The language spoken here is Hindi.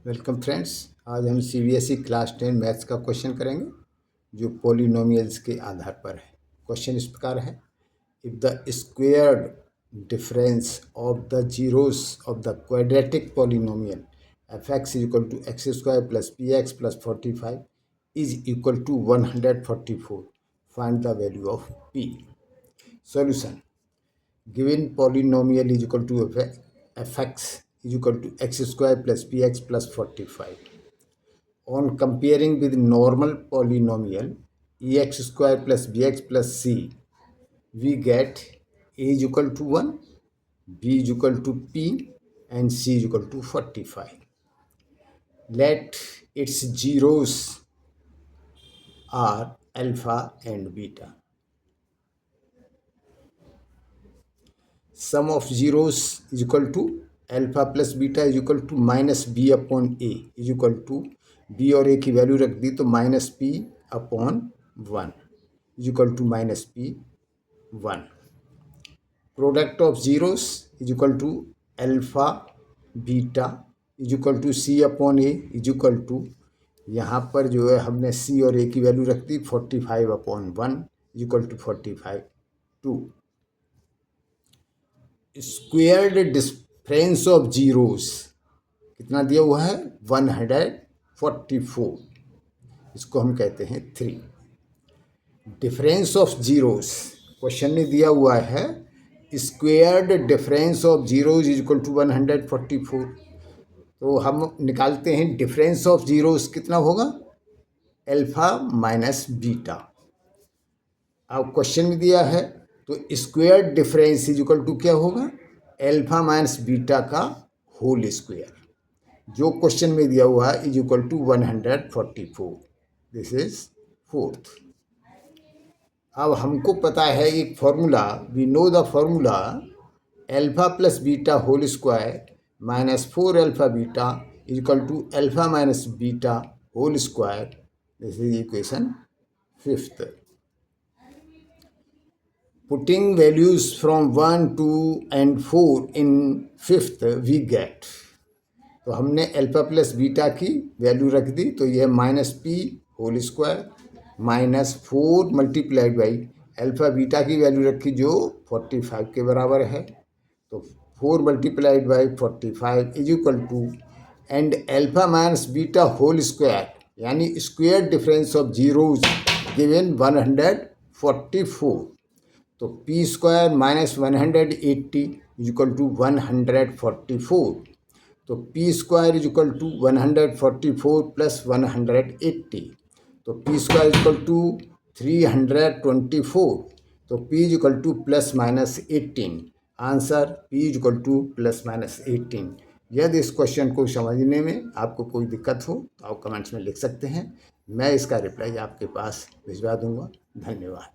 Welcome friends. आज हम सीबीएसई क्लास 10 मैथ्स का क्वेश्चन करेंगे जो पॉलिनोमियल्स के आधार पर है। क्वेश्चन इस प्रकार है, if the squared difference of the zeros of the quadratic polynomial f x is equal to x square plus p x plus 45 is equal to 144, find the value of p. Solution, given polynomial is equal to fx is equal to x square plus px plus 45. On comparing with normal polynomial ex square plus bx plus c, we get a is equal to 1, b is equal to p and c is equal to 45. Let its zeros are alpha and beta. Sum of zeros is equal to alpha plus beta is equal to minus b upon a is equal to b और a की वैल्यू रख दी तो minus p upon 1 is equal to minus p 1. Product of zeros is equal to alpha beta is equal to c upon a is equal to, यहाँ पर जो है हमने c और a की वैल्यू रख दी 45 upon 1 is equal to 45 2. Squared difference of zeros कितना दिया हुआ है 144, इसको हम कहते हैं 3. डिफरेंस ऑफ जीरोस क्वेश्चन में दिया हुआ है, squared difference of zeros is equal to 144, तो हम निकालते हैं डिफरेंस ऑफ जीरोस कितना होगा अल्फा माइनस बीटा. अब क्वेश्चन में दिया है तो square difference is equal to क्या होगा अल्फा माइनस बीटा का होल स्क्वायर, जो क्वेश्चन में दिया हुआ है is equal to 144. This is fourth. अब हमको पता है एक formula, we know the formula alpha plus beta whole square minus 4 alpha beta is equal to alpha minus beta whole square. This is equation 5th. Putting values from 1, 2 and 4 in 5th we get, तो हमने अल्फा प्लस बीटा की वैल्यू रख दी तो यह minus p whole square minus 4 multiplied by alpha beta की वैल्यू रखी जो 45 के बराबर है, तो 4 multiplied by 45 is equal to and alpha minus beta whole square यानी square difference of zeros given 144, तो P square minus 180 is equal to 144, तो P square is equal to 144 plus 180, तो P square is equal to 324, तो P is equal to plus minus 18. Answer P is equal to plus minus 18. यदि इस क्वेश्चन को समझने में आपको कोई दिक्कत हो तो आप कमेंट्स में लिख सकते हैं, मैं इसका रिप्लाई आपके पास भिजवा दूंगा. धन्यवाद.